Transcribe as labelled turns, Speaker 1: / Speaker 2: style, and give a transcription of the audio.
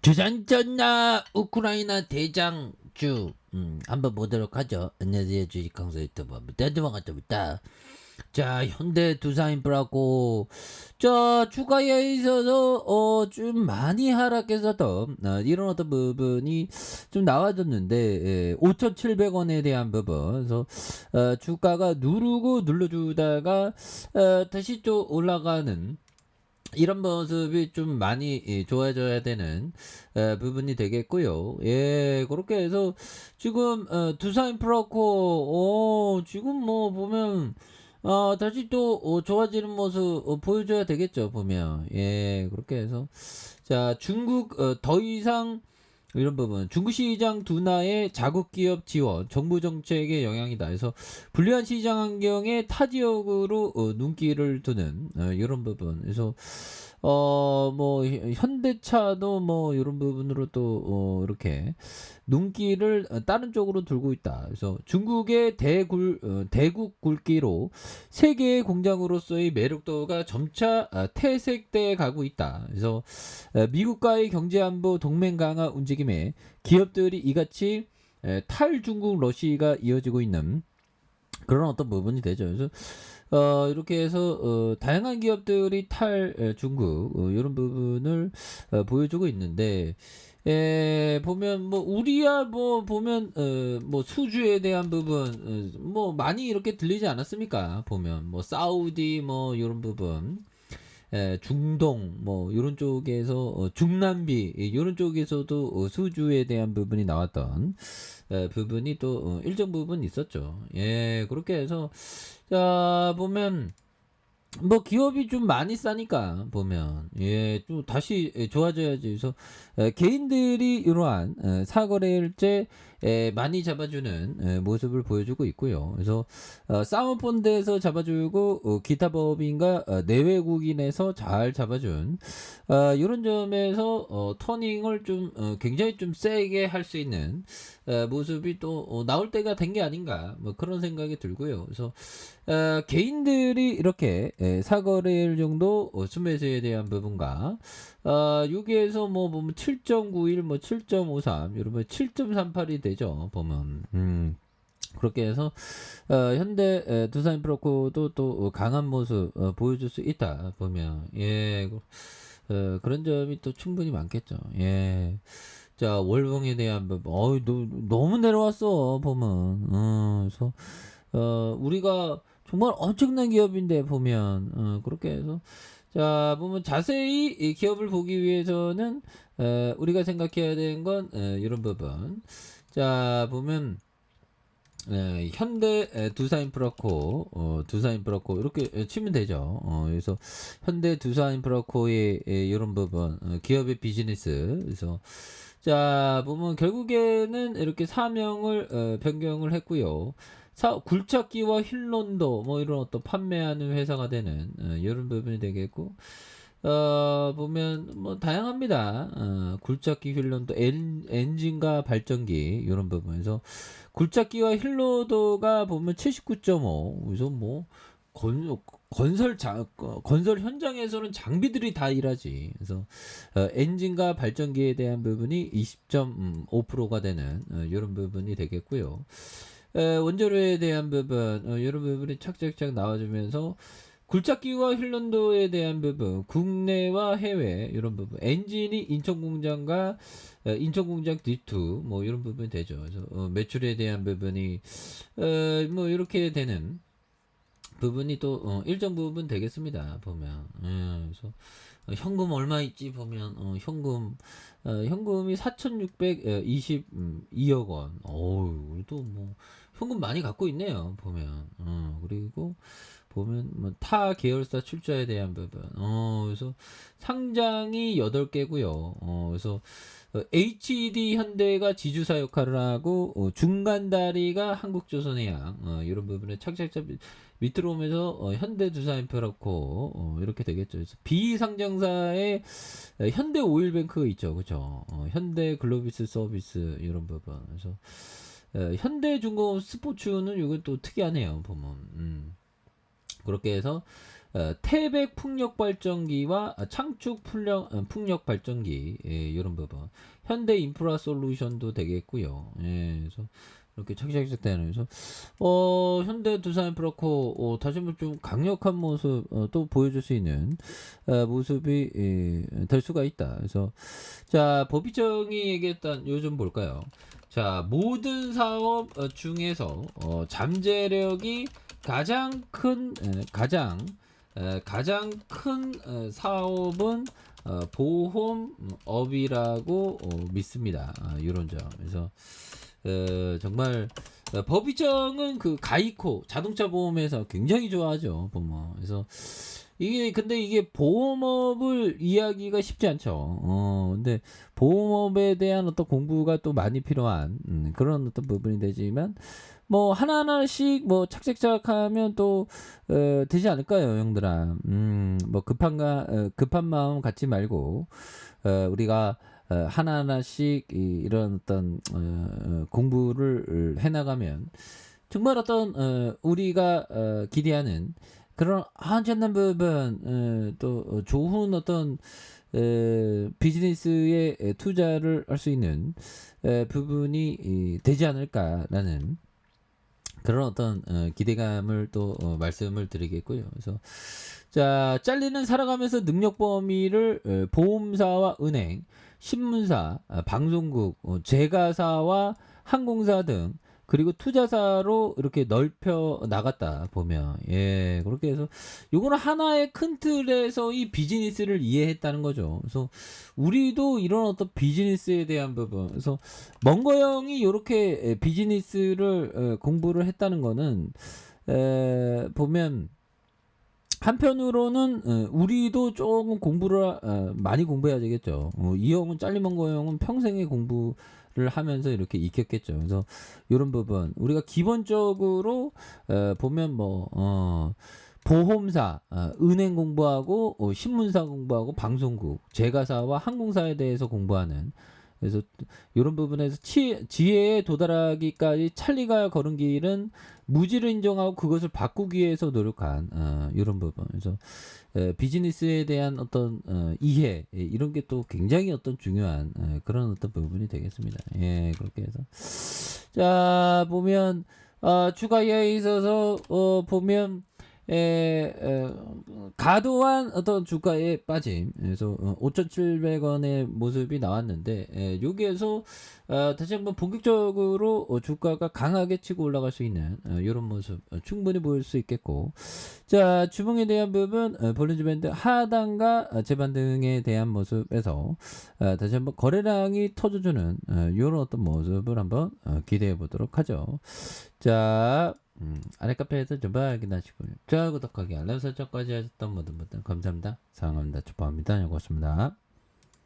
Speaker 1: 주전전나 우크라이나 대장주 한번 보도록 하죠. 안녕하세요. 주식강사 유튜버 대두방아토입니다. 자, 현대 두산인프라고 자 주가에 있어서 좀 많이 하락했었던 이런 어떤 부분이 좀 나와줬는데 5,700원에 대한 부분 그래서 주가가 누르고 눌러주다가 다시 또 올라가는 이런 모습이 좀 많이 좋아져야 되는 부분이 되겠고요. 예, 그렇게 해서 지금 두산인프라코 지금 뭐 보면 다시 또 좋아지는 모습 보여줘야 되겠죠. 보면 예, 그렇게 해서 자 중국 더 이상 이런 부분 중국 시장 둔화의 자국 기업 지원 정부 정책의 영향이다. 그래서 불리한 시장 환경에 타 지역으로 눈길을 두는 이런 부분. 그래서 뭐 현대차도 뭐 이런 부분으로 또 이렇게 눈길을 다른 쪽으로 들고 있다. 그래서 중국의 대국 굵기로 세계의 공장으로서의 매력도가 점차 퇴색돼 가고 있다. 그래서 미국과의 경제 안보 동맹 강화 움직임에 기업들이 이같이 탈중국 러시가 이어지고 있는 그런 어떤 부분이 되죠. 그래서 이렇게 해서 다양한 기업들이 탈중국 이런 부분을 보여주고 있는데 보면 뭐 우리야 뭐 보면 뭐 수주에 대한 부분 뭐 많이 이렇게 들리지 않았습니까? 보면 뭐 사우디 뭐 이런 부분 중동 뭐 이런 쪽에서 중남미 이런 쪽에서도 수주에 대한 부분이 나왔던 부분이 또 일정 부분 있었죠. 예, 그렇게 해서 자 보면 뭐 기업이 좀 많이 싸니까 보면 또 다시 좋아져야지. 그래서 개인들이 이러한 사거래일제 많이 잡아주는 모습을 보여주고 있고요. 그래서 사모펀드에서 잡아주고 기타 법인과 내외국인에서 잘 잡아준 이런 점에서 터닝을 좀 굉장히 좀 세게 할 수 있는 모습이 또 나올 때가 된 게 아닌가 뭐 그런 생각이 들고요. 그래서 개인들이 이렇게 사거래일 정도 순매수에 대한 부분과 여기에서 뭐 보면 7.91, 뭐 7.53, 이러면 7.38이 되죠. 보면 그렇게 해서 현대 두산인프라코도 또 강한 모습 보여줄 수 있다. 보면 예. 그런 점이 또 충분히 많겠죠. 예. 자, 월봉에 대한 부분. 너무 내려왔어. 보면. 그래서 우리가 정말 엄청난 기업인데 보면 그렇게 해서 자 보면 자세히 이 기업을 보기 위해서는 우리가 생각해야 되는 건 이런 부분. 자 보면 현대 두산인프라코 두산인프라코 이렇게 치면 되죠. 그래서 현대 두산인프라코의 이런 부분 기업의 비즈니스. 그래서 자 보면 결국에는 이렇게 사명을 변경을 했고요. 굴착기와 힐론도 뭐 이런 어떤 판매하는 회사가 되는 이런 부분이 되겠고 보면 뭐 다양합니다. 굴착기 휠런도 엔진과 발전기 이런 부분에서 굴착기와 힐로도가 보면 79.5. 그래서 뭐 건설 현장에서는 장비들이 다 일하지. 그래서 엔진과 발전기에 대한 부분이 20.5%가 되는 이런 부분이 되겠고요. 원자로에 대한 부분 이런 부분이 착착착 나와주면서 굴착기와 힐런도에 대한 부분, 국내와 해외 이런 부분, 엔진이 인천공장과 인천공장 D2 뭐 이런 부분이 되죠. 그래서 매출에 대한 부분이 뭐 이렇게 되는 부분이 또 일정 부분 되겠습니다. 보면 그래서 현금 얼마 있지 보면 현금이 4,622억 원. 어우, 우리도 뭐 현금 많이 갖고 있네요. 보면 그리고 보면 뭐 타 계열사 출자에 대한 부분. 그래서 상장이 8개고요. 그래서 HD 현대가 지주사 역할을 하고 중간 다리가 한국조선해양 이런 부분에 착착착 밑으로 오면서 현대두산인프라코 이렇게 되겠죠. 그래서 비상장사의 현대오일뱅크가 있죠, 그죠? 현대글로비스 서비스 이런 부분. 그래서 현대중공업 스포츠는 이건 또 특이하네요, 보면. 그렇게 해서 태백 풍력 발전기와 창축 풍력 발전기, 이런 부분. 현대 인프라 솔루션도 되겠고요. 예, 그래서 이렇게 착착착 되는. 그래서 현대 두산인프라코 다시 한번 좀 강력한 모습 또 보여줄 수 있는 모습이 될 수가 있다. 그래서 자, 법이정이 얘기했던 요즘 볼까요? 자, 모든 사업 중에서 잠재력이 가장 큰 가장 큰 사업은 보험업이라고 믿습니다. 이런 점. 그래서 정말 법이정은 그 가이코 자동차 보험에서 굉장히 좋아하죠. 보면. 그래서 이게 근데 이게 보험업을 이야기가 쉽지 않죠. 근데 보험업에 대한 어떤 공부가 또 많이 필요한 그런 어떤 부분이 되지만 뭐 하나하나씩 뭐 착착착하면 또 되지 않을까요, 형들아? 뭐 급한 마음 갖지 말고 우리가 하나하나씩 이런 어떤 공부를 해나가면 정말 어떤 우리가 기대하는 그런 한전한 부분 또 좋은 어떤 비즈니스에 투자를 할 수 있는 부분이 되지 않을까라는 그런 어떤 기대감을 또 말씀을 드리겠고요. 그래서 자, 잘리는 살아가면서 능력 범위를 보험사와 은행, 신문사, 방송국, 제가사와 항공사 등 그리고 투자사로 이렇게 넓혀 나갔다 보면 예, 그렇게 해서 요거는 하나의 큰 틀에서 이 비즈니스를 이해했다는 거죠. 그래서 우리도 이런 어떤 비즈니스에 대한 부분, 그래서 멍거 형이 요렇게 비즈니스를 공부를 했다는 거는 보면 한편으로는 우리도 조금 공부를 많이 공부해야 되겠죠. 이 형은 짤리멍거 형은 평생의 공부를 하면서 이렇게 익혔겠죠. 그래서 이런 부분 우리가 기본적으로 보면 뭐 보험사, 은행 공부하고 신문사 공부하고 방송국, 제가사와 항공사에 대해서 공부하는 그래서 이런 부분에서 지혜에 도달하기까지 찰리가 걸은 길은 무지를 인정하고 그것을 바꾸기 위해서 노력한 이런 부분. 그래서 비즈니스에 대한 어떤 이해 이런 게 또 굉장히 어떤 중요한 그런 어떤 부분이 되겠습니다. 예, 그렇게 해서 자 보면 추가에 있어서 보면 과도한 어떤 주가의 빠짐. 그래서 5,700원의 모습이 나왔는데 여기에서 다시 한번 본격적으로 주가가 강하게 치고 올라갈 수 있는 이런 모습 충분히 보일 수 있겠고 자 주봉에 대한 부분 볼린저 밴드 하단과 재반등에 대한 모습에서 다시 한번 거래량이 터져주는 이런 어떤 모습을 한번 기대해 보도록 하죠. 자 아래 카페에서 좀 확인하시고요. 좋아요, 구독하기, 알람 설정까지 하셨던 모든 분들 감사합니다. 사랑합니다. 축복합니다. 고맙습니다.